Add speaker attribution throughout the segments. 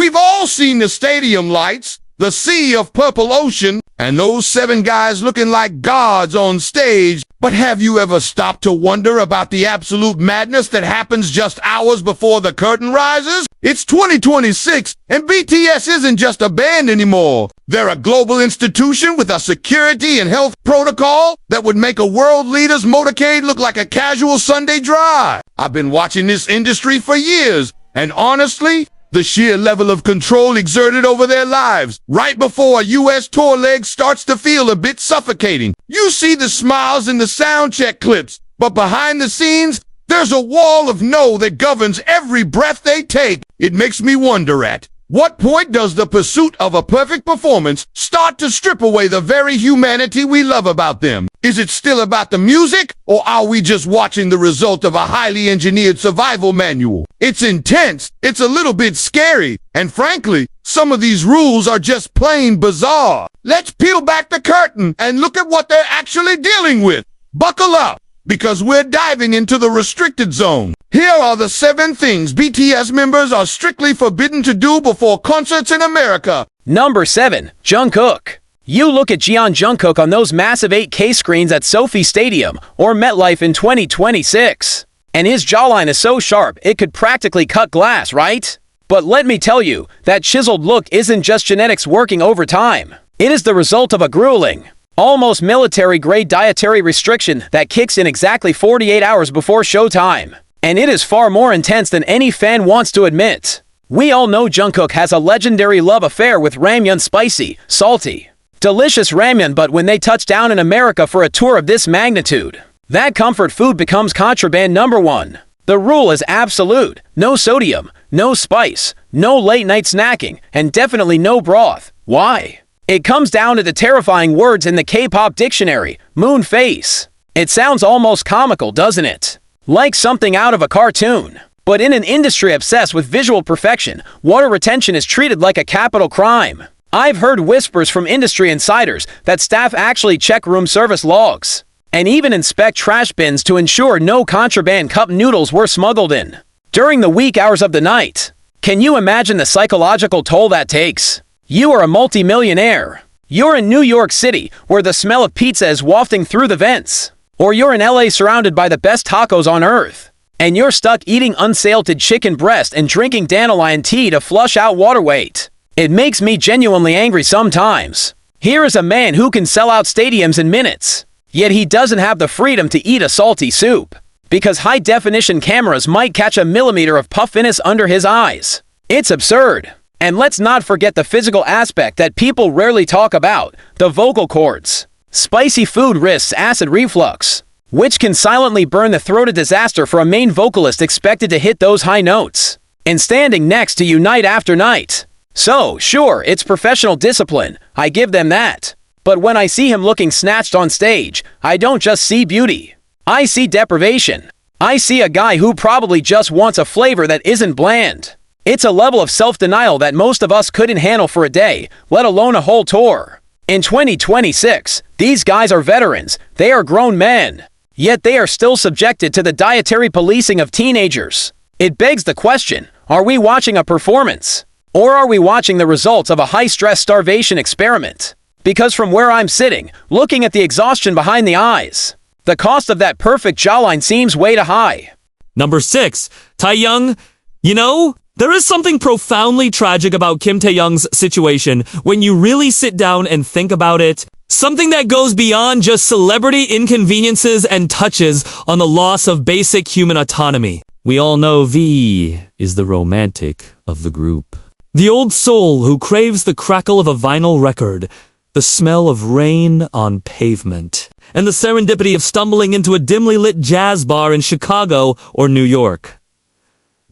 Speaker 1: We've all seen the stadium lights, the sea of purple ocean, and those 7 guys looking like gods on stage. But have you ever stopped to wonder about the absolute madness that happens just hours before the curtain rises? It's 2026, and BTS isn't just a band anymore. They're a global institution with a security and health protocol that would make a world leader's motorcade look like a casual Sunday drive. I've been watching this industry for years, and honestly, the sheer level of control exerted over their lives right before a U.S. tour leg starts to feel a bit suffocating. You see the smiles in the sound check clips, but behind the scenes, there's a wall of no that governs every breath they take. It makes me wonder at what point does the pursuit of a perfect performance start to strip away the very humanity we love about them? Is it still about the music, or are we just watching the result of a highly engineered survival manual? It's intense, it's a little bit scary, and frankly, some of these rules are just plain bizarre. Let's peel back the curtain and look at what they're actually dealing with. Buckle up, because we're diving into the restricted zone. Here are the 7 things BTS members are strictly forbidden to do before concerts in America.
Speaker 2: Number 7. Jungkook. You look at Jungkook on those massive 8K screens at Sophie Stadium or MetLife in 2026. And his jawline is so sharp it could practically cut glass, right? But let me tell you, that chiseled look isn't just genetics working overtime. It is the result of a grueling, almost military-grade dietary restriction that kicks in exactly 48 hours before showtime. And it is far more intense than any fan wants to admit. We all know Jungkook has a legendary love affair with ramyun, spicy, salty, delicious ramyun, but when they touch down in America for a tour of this magnitude, that comfort food becomes contraband number 1. The rule is absolute: no sodium, no spice, no late-night snacking, and definitely no broth. Why? It comes down to the terrifying words in the K-pop dictionary, moon face. It sounds almost comical, doesn't it? Like something out of a cartoon. But in an industry obsessed with visual perfection, water retention is treated like a capital crime. I've heard whispers from industry insiders that staff actually check room service logs and even inspect trash bins to ensure no contraband cup noodles were smuggled in during the weak hours of the night. Can you imagine the psychological toll that takes? You are a multi-millionaire. You're in New York City, where the smell of pizza is wafting through the vents. Or you're in LA surrounded by the best tacos on earth. And you're stuck eating unsalted chicken breast and drinking dandelion tea to flush out water weight. It makes me genuinely angry sometimes. Here is a man who can sell out stadiums in minutes, yet he doesn't have the freedom to eat a salty soup, because high-definition cameras might catch a millimeter of puffiness under his eyes. It's absurd. And let's not forget the physical aspect that people rarely talk about, the vocal cords. Spicy food risks acid reflux, which can silently burn the throat, a disaster for a main vocalist expected to hit those high notes and standing next to you night after night. So, sure, it's professional discipline, I give them that. But when I see him looking snatched on stage, I don't just see beauty. I see deprivation. I see a guy who probably just wants a flavor that isn't bland. It's a level of self-denial that most of us couldn't handle for a day, let alone a whole tour. In 2026, these guys are veterans. They are grown men. Yet they are still subjected to the dietary policing of teenagers. It begs the question, are we watching a performance? Or are we watching the results of a high-stress starvation experiment? Because from where I'm sitting, looking at the exhaustion behind the eyes, the cost of that perfect jawline seems way too high.
Speaker 3: Number 6. Taehyung. You know, there is something profoundly tragic about Kim Taehyung's situation when you really sit down and think about it. Something that goes beyond just celebrity inconveniences and touches on the loss of basic human autonomy. We all know V is the romantic of the group. The old soul who craves the crackle of a vinyl record, the smell of rain on pavement, and the serendipity of stumbling into a dimly lit jazz bar in Chicago or New York.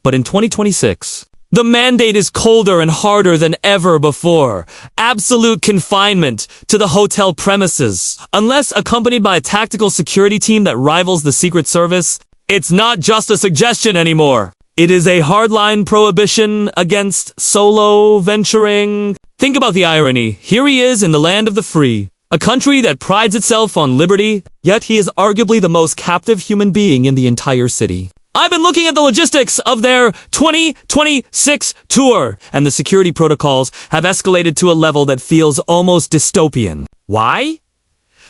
Speaker 3: But in 2026, the mandate is colder and harder than ever before. Absolute confinement to the hotel premises. Unless accompanied by a tactical security team that rivals the Secret Service, it's not just a suggestion anymore. It is a hardline prohibition against solo venturing. Think about the irony. Here he is in the land of the free, a country that prides itself on liberty, yet he is arguably the most captive human being in the entire city. I've been looking at the logistics of their 2026 tour, and the security protocols have escalated to a level that feels almost dystopian. Why?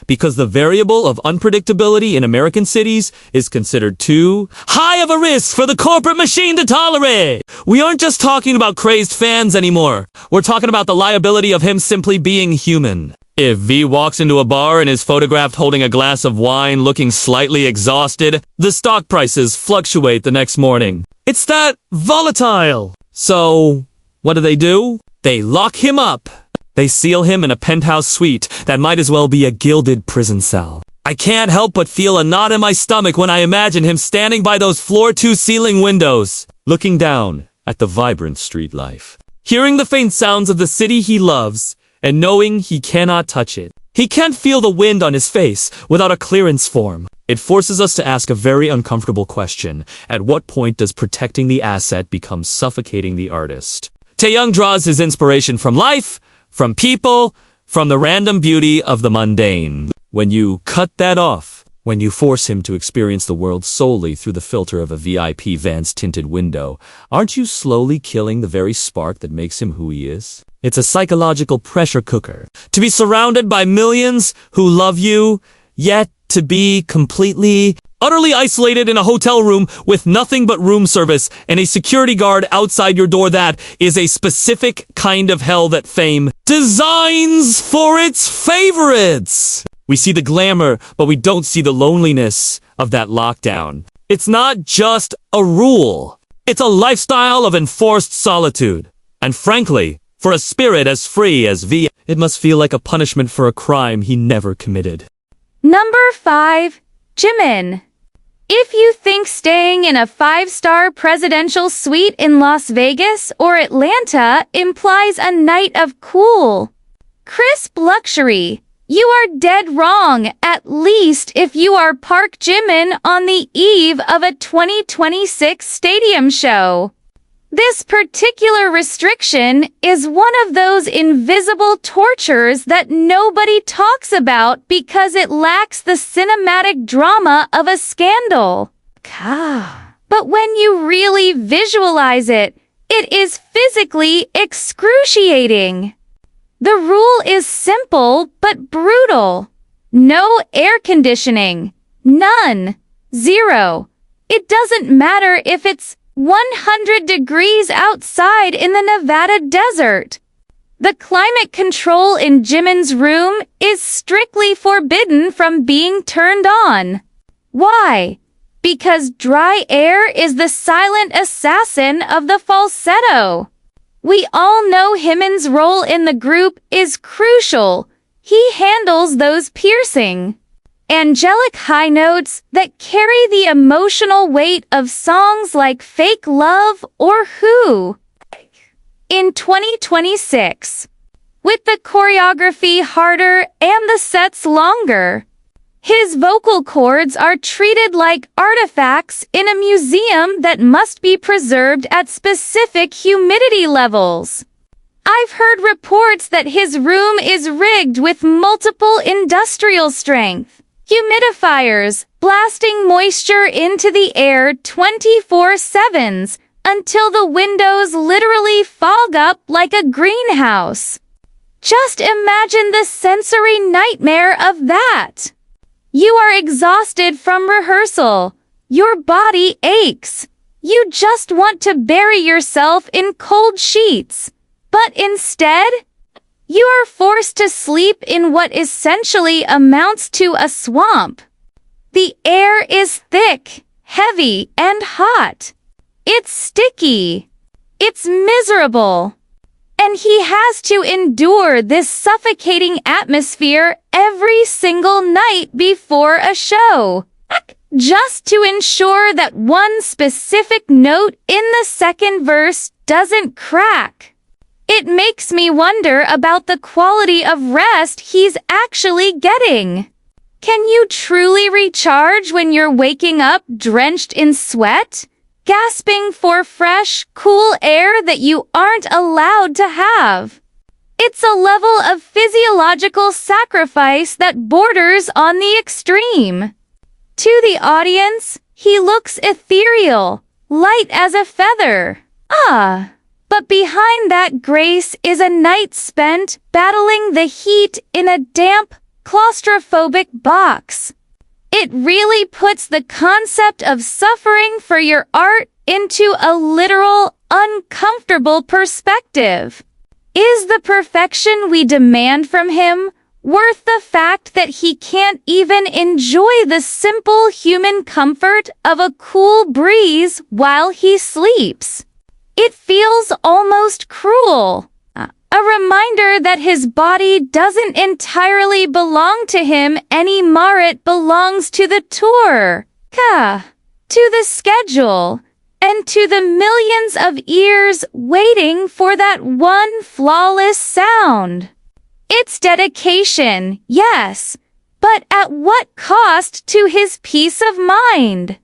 Speaker 3: Because the variable of unpredictability in American cities is considered too high of a risk for the corporate machine to tolerate. We aren't just talking about crazed fans anymore. We're talking about the liability of him simply being human. If V walks into a bar and is photographed holding a glass of wine looking slightly exhausted, the stock prices fluctuate the next morning. It's that volatile. So, what do? They lock him up. They seal him in a penthouse suite that might as well be a gilded prison cell. I can't help but feel a knot in my stomach when I imagine him standing by those floor-to-ceiling windows, looking down at the vibrant street life, hearing the faint sounds of the city he loves, and knowing he cannot touch it. He can't feel the wind on his face without a clearance form. It forces us to ask a very uncomfortable question. At what point does protecting the asset become suffocating the artist? Taehyung draws his inspiration from life, from people, from the random beauty of the mundane. When you cut that off, when you force him to experience the world solely through the filter of a VIP Vans tinted window, aren't you slowly killing the very spark that makes him who he is? It's a psychological pressure cooker. To be surrounded by millions who love you, yet to be completely, utterly isolated in a hotel room with nothing but room service and a security guard outside your door, that is a specific kind of hell that fame designs for its favorites. We see the glamour, but we don't see the loneliness of that lockdown. It's not just a rule. It's a lifestyle of enforced solitude. And frankly, for a spirit as free as V, it must feel like a punishment for a crime he never committed.
Speaker 4: Number 5. Jimin. If you think staying in a 5-star presidential suite in Las Vegas or Atlanta implies a night of cool, crisp luxury, you are dead wrong, at least if you are Park Jimin on the eve of a 2026 stadium show. This particular restriction is one of those invisible tortures that nobody talks about because it lacks the cinematic drama of a scandal. But when you really visualize it, it is physically excruciating. The rule is simple but brutal. No air conditioning. None. 0. It doesn't matter if it's 100 degrees outside in the Nevada desert. The climate control in Jimin's room is strictly forbidden from being turned on. Why? Because dry air is the silent assassin of the falsetto. We all know Jimin's role in the group is crucial. He handles those piercing, angelic high notes that carry the emotional weight of songs like Fake Love or Who. In 2026, with the choreography harder and the sets longer, his vocal cords are treated like artifacts in a museum that must be preserved at specific humidity levels. I've heard reports that his room is rigged with multiple industrial strength humidifiers, blasting moisture into the air 24/7 until the windows literally fog up like a greenhouse. Just imagine the sensory nightmare of that. You are exhausted from rehearsal. Your body aches. You just want to bury yourself in cold sheets. But instead, you are forced to sleep in what essentially amounts to a swamp. The air is thick, heavy, and hot. It's sticky. It's miserable. And he has to endure this suffocating atmosphere every single night before a show, just to ensure that one specific note in the second verse doesn't crack. It makes me wonder about the quality of rest he's actually getting. Can you truly recharge when you're waking up drenched in sweat, gasping for fresh, cool air that you aren't allowed to have? It's a level of physiological sacrifice that borders on the extreme. To the audience, He looks ethereal, light as a feather. Ah! But behind that grace is a night spent battling the heat in a damp, claustrophobic box. It really puts the concept of suffering for your art into a literal, uncomfortable perspective. Is the perfection we demand from him worth the fact that he can't even enjoy the simple human comfort of a cool breeze while he sleeps? It feels almost cruel. A reminder that his body doesn't entirely belong to him anymore. It belongs to the tour, to the schedule, and to the millions of ears waiting for that one flawless sound. It's dedication, yes, but at what cost to his peace of mind?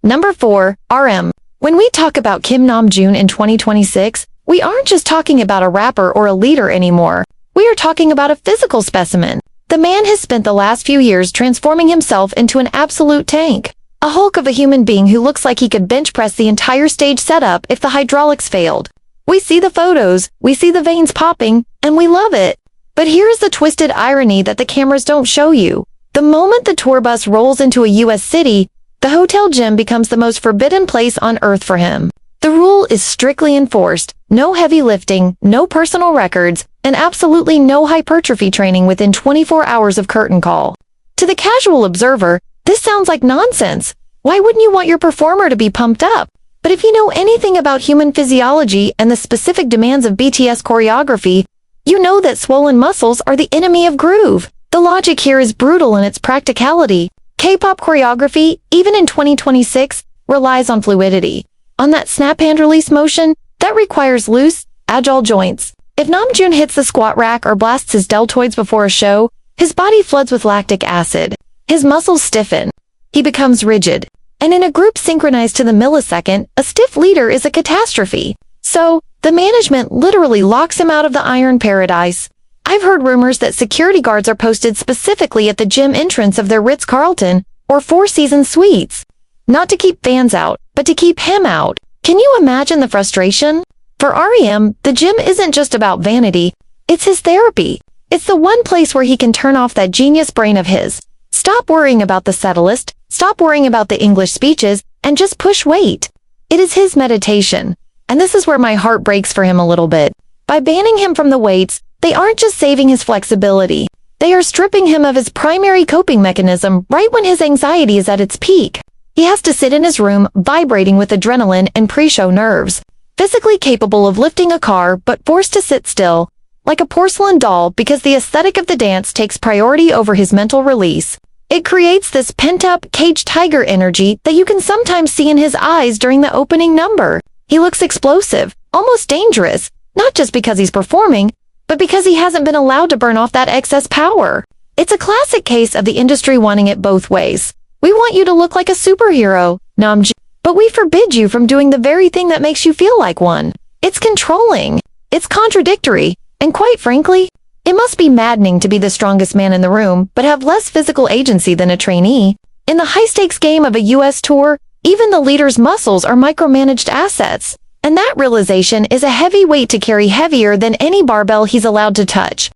Speaker 5: Number 4, RM. When we talk about Kim Namjoon in 2026, we aren't just talking about a rapper or a leader anymore. We are talking about a physical specimen. The man has spent the last few years transforming himself into an absolute tank. A hulk of a human being who looks like he could bench press the entire stage setup if the hydraulics failed. We see the photos, we see the veins popping, and we love it. But here's the twisted irony that the cameras don't show you. The moment the tour bus rolls into a US city, the hotel gym becomes the most forbidden place on earth for him. The rule is strictly enforced. No heavy lifting, no personal records, and absolutely no hypertrophy training within 24 hours of curtain call. To the casual observer, this sounds like nonsense. Why wouldn't you want your performer to be pumped up? But if you know anything about human physiology and the specific demands of BTS choreography, you know that swollen muscles are the enemy of groove. The logic here is brutal in its practicality. K-pop choreography, even in 2026, relies on fluidity. On that snap hand release motion, that requires loose, agile joints. If Namjoon hits the squat rack or blasts his deltoids before a show, his body floods with lactic acid. His muscles stiffen. He becomes rigid. And in a group synchronized to the millisecond, a stiff leader is a catastrophe. So, the management literally locks him out of the iron paradise. I've heard rumors that security guards are posted specifically at the gym entrance of their Ritz-Carlton or Four Seasons suites. Not to keep fans out, but to keep him out. Can you imagine the frustration? For REM, the gym isn't just about vanity, it's his therapy. It's the one place where he can turn off that genius brain of his. Stop worrying about the settlist, stop worrying about the English speeches, and just push weight. It is his meditation. And this is where my heart breaks for him a little bit. By banning him from the weights, they aren't just saving his flexibility. They are stripping him of his primary coping mechanism right when his anxiety is at its peak. He has to sit in his room, vibrating with adrenaline and pre-show nerves. Physically capable of lifting a car, but forced to sit still, like a porcelain doll because the aesthetic of the dance takes priority over his mental release. It creates this pent-up, caged tiger energy that you can sometimes see in his eyes during the opening number. He looks explosive, almost dangerous, not just because he's performing, but because he hasn't been allowed to burn off that excess power. It's a classic case of the industry wanting it both ways. We want you to look like a superhero, Namjoon, but we forbid you from doing the very thing that makes you feel like one. It's controlling. It's contradictory. And quite frankly, it must be maddening to be the strongest man in the room, but have less physical agency than a trainee. In the high-stakes game of a US tour, even the leader's muscles are micromanaged assets. And that realization is a heavy weight to carry, heavier than any barbell he's allowed to touch.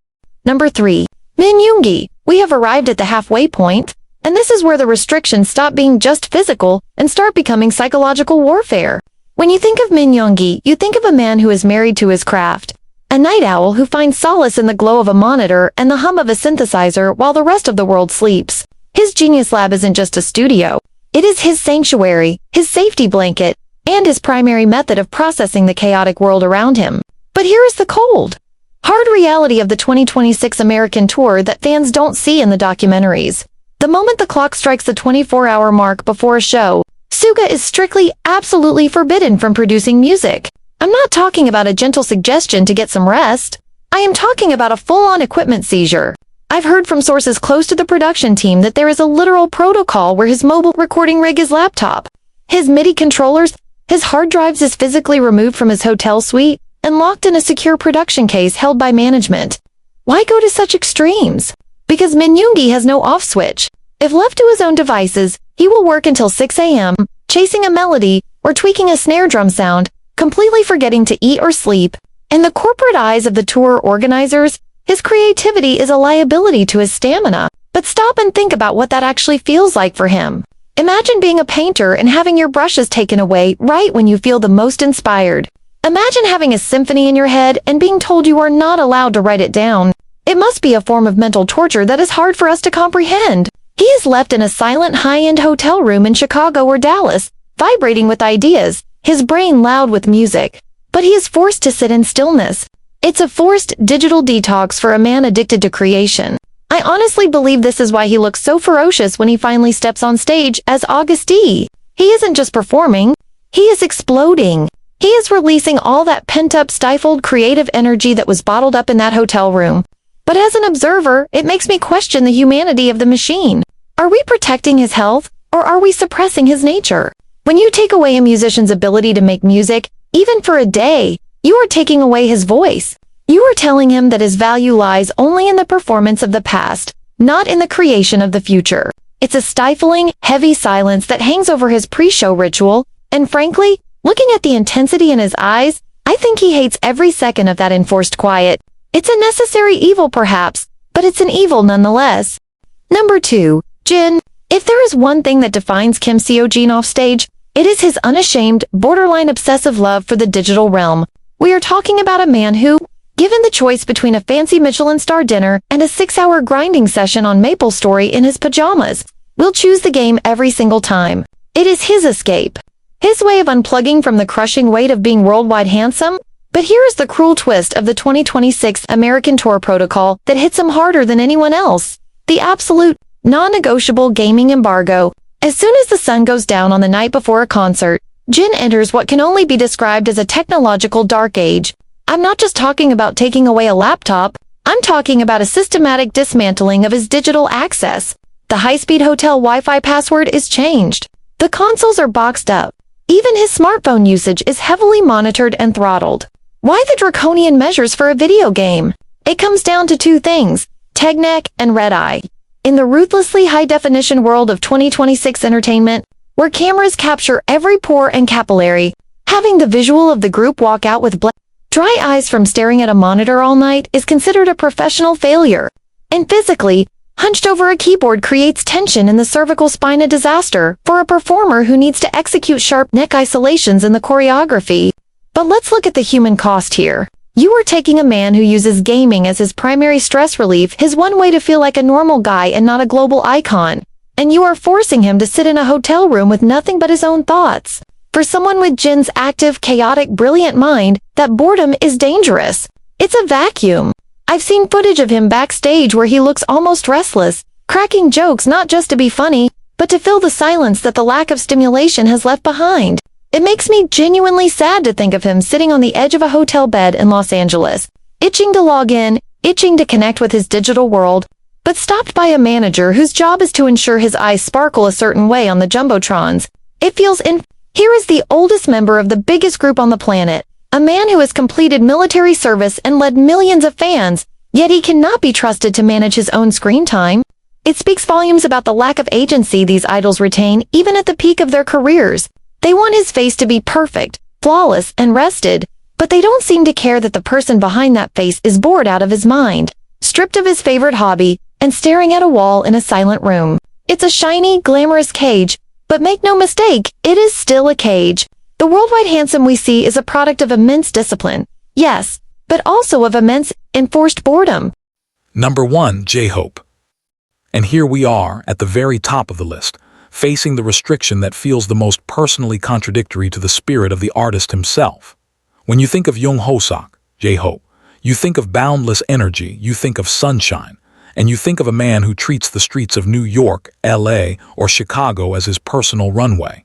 Speaker 5: Number 3. Min Yoongi. We have arrived at the halfway point. And this is where the restrictions stop being just physical and start becoming psychological warfare. When you think of Min Yoongi, you think of a man who is married to his craft. A night owl who finds solace in the glow of a monitor and the hum of a synthesizer while the rest of the world sleeps. His genius lab isn't just a studio. It is his sanctuary, his safety blanket, and his primary method of processing the chaotic world around him. But here is the cold, hard reality of the 2026 American tour that fans don't see in the documentaries. The moment the clock strikes the 24-hour mark before a show, Suga is strictly, absolutely forbidden from producing music. I'm not talking about a gentle suggestion to get some rest. I am talking about a full-on equipment seizure. I've heard from sources close to the production team that there is a literal protocol where his mobile recording rig is laptop. His MIDI controllers, his hard drives is physically removed from his hotel suite and locked in a secure production case held by management. Why go to such extremes? Because Min Yoongi has no off switch. If left to his own devices, he will work until 6 a.m., chasing a melody or tweaking a snare drum sound, completely forgetting to eat or sleep. In the corporate eyes of the tour organizers, his creativity is a liability to his stamina. But stop and think about what that actually feels like for him. Imagine being a painter and having your brushes taken away right when you feel the most inspired. Imagine having a symphony in your head and being told you are not allowed to write it down. It must be a form of mental torture that is hard for us to comprehend. He is left in a silent high-end hotel room in Chicago or Dallas, vibrating with ideas, his brain loud with music. But he is forced to sit in stillness. It's a forced digital detox for a man addicted to creation. I honestly believe this is why he looks so ferocious when he finally steps on stage as August D. He isn't just performing, he is exploding. He is releasing all that pent-up, stifled creative energy that was bottled up in that hotel room. But as an observer, it makes me question the humanity of the machine. Are we protecting his health, or are we suppressing his nature? When you take away a musician's ability to make music, even for a day, you are taking away his voice. You are telling him that his value lies only in the performance of the past, not in the creation of the future. It's a stifling, heavy silence that hangs over his pre-show ritual, and frankly, looking at the intensity in his eyes, I think he hates every second of that enforced quiet. It's a necessary evil perhaps, but it's an evil nonetheless. Number 2. Jin. If there is one thing that defines Kim Seo-jin offstage, it is his unashamed, borderline obsessive love for the digital realm. We are talking about a man who, given the choice between a fancy Michelin star dinner and a 6-hour grinding session on MapleStory in his pajamas, will choose the game every single time. It is his escape. His way of unplugging from the crushing weight of being worldwide handsome. But here is the cruel twist of the 2026 American Tour protocol that hits him harder than anyone else. The absolute, non-negotiable gaming embargo. As soon as the sun goes down on the night before a concert, Jin enters what can only be described as a technological dark age. I'm not just talking about taking away a laptop, I'm talking about a systematic dismantling of his digital access. The high-speed hotel Wi-Fi password is changed. The consoles are boxed up. Even his smartphone usage is heavily monitored and throttled. Why the draconian measures for a video game? It comes down to two things, Tegneck and Red Eye. In the ruthlessly high-definition world of 2026 entertainment, where cameras capture every pore and capillary, having the visual of the group walk out with dry eyes from staring at a monitor all night is considered a professional failure. And physically, hunched over a keyboard creates tension in the cervical spine, a disaster for a performer who needs to execute sharp neck isolations in the choreography. But let's look at the human cost here. You are taking a man who uses gaming as his primary stress relief, his one way to feel like a normal guy and not a global icon, and you are forcing him to sit in a hotel room with nothing but his own thoughts. For someone with Jin's active, chaotic, brilliant mind, that boredom is dangerous. It's a vacuum. I've seen footage of him backstage where he looks almost restless, cracking jokes not just to be funny, but to fill the silence that the lack of stimulation has left behind. It makes me genuinely sad to think of him sitting on the edge of a hotel bed in Los Angeles, itching to log in, itching to connect with his digital world, but stopped by a manager whose job is to ensure his eyes sparkle a certain way on the jumbotrons. It feels Here is the oldest member of the biggest group on the planet, a man who has completed military service and led millions of fans, yet he cannot be trusted to manage his own screen time. It speaks volumes about the lack of agency these idols retain even at the peak of their careers. They want his face to be perfect, flawless, and rested, but they don't seem to care that the person behind that face is bored out of his mind, stripped of his favorite hobby, and staring at a wall in a silent room. It's a shiny, glamorous cage, but make no mistake, it is still a cage. The worldwide handsome we see is a product of immense discipline, yes, but also of immense, enforced boredom.
Speaker 6: Number 1, J-Hope. And here we are, at the very top of the list, facing the restriction that feels the most personally contradictory to the spirit of the artist himself. When you think of Jung Ho-sok, J-Hope, you think of boundless energy, you think of sunshine, and you think of a man who treats the streets of New York, LA, or Chicago as his personal runway.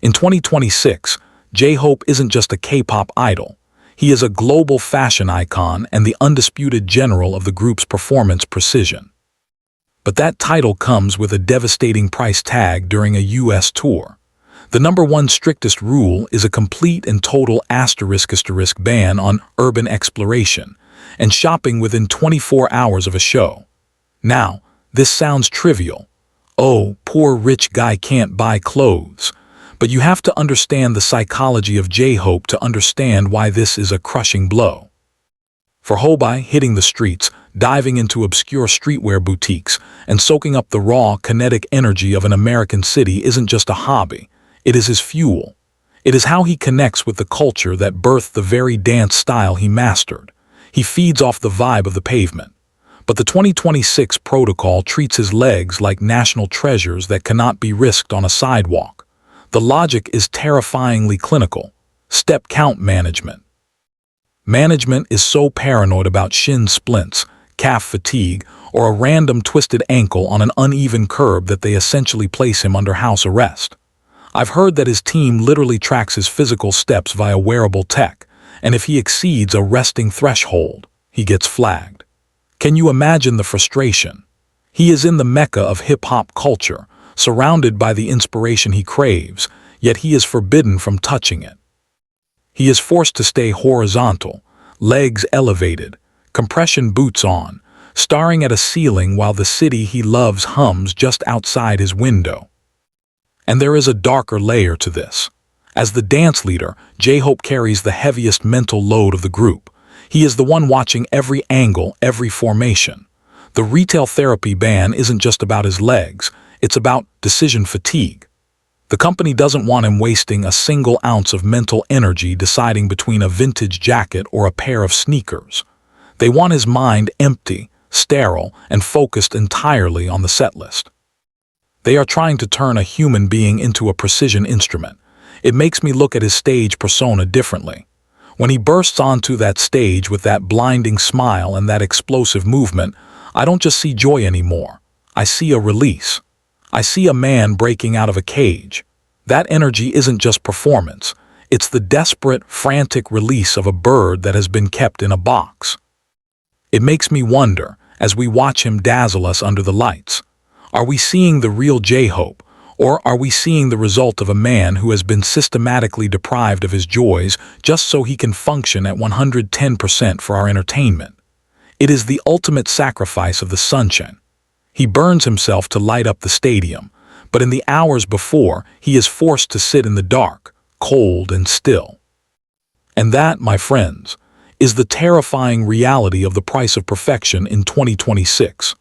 Speaker 6: In 2026, J-Hope isn't just a K-pop idol. He is a global fashion icon and the undisputed general of the group's performance precision. But that title comes with a devastating price tag during a US tour. The number 1 strictest rule is a complete and total *** ban on urban exploration and shopping within 24 hours of a show. Now, this sounds trivial. Oh, poor rich guy can't buy clothes. But you have to understand the psychology of J-Hope to understand why this is a crushing blow. For Hobie, hitting the streets, diving into obscure streetwear boutiques, and soaking up the raw, kinetic energy of an American city isn't just a hobby. It is his fuel. It is how he connects with the culture that birthed the very dance style he mastered. He feeds off the vibe of the pavement. But the 2026 protocol treats his legs like national treasures that cannot be risked on a sidewalk. The logic is terrifyingly clinical. Step count management. Management is so paranoid about shin splints, calf fatigue, or a random twisted ankle on an uneven curb that they essentially place him under house arrest. I've heard that his team literally tracks his physical steps via wearable tech, and if he exceeds a resting threshold, he gets flagged. Can you imagine the frustration? He is in the mecca of hip-hop culture, surrounded by the inspiration he craves, yet he is forbidden from touching it. He is forced to stay horizontal, legs elevated, compression boots on, staring at a ceiling while the city he loves hums just outside his window. And there is a darker layer to this. As the dance leader, J-Hope carries the heaviest mental load of the group. He is the one watching every angle, every formation. The retail therapy ban isn't just about his legs, it's about decision fatigue. The company doesn't want him wasting a single ounce of mental energy deciding between a vintage jacket or a pair of sneakers. They want his mind empty, sterile, and focused entirely on the set list. They are trying to turn a human being into a precision instrument. It makes me look at his stage persona differently. When he bursts onto that stage with that blinding smile and that explosive movement, I don't just see joy anymore. I see a release. I see a man breaking out of a cage. That energy isn't just performance. It's the desperate, frantic release of a bird that has been kept in a box. It makes me wonder, as we watch him dazzle us under the lights, are we seeing the real J-Hope, or are we seeing the result of a man who has been systematically deprived of his joys just so he can function at 110% for our entertainment? It is the ultimate sacrifice of the sunshine. He burns himself to light up the stadium, but in the hours before, he is forced to sit in the dark, cold and still. And that, my friends, is the terrifying reality of the price of perfection in 2026.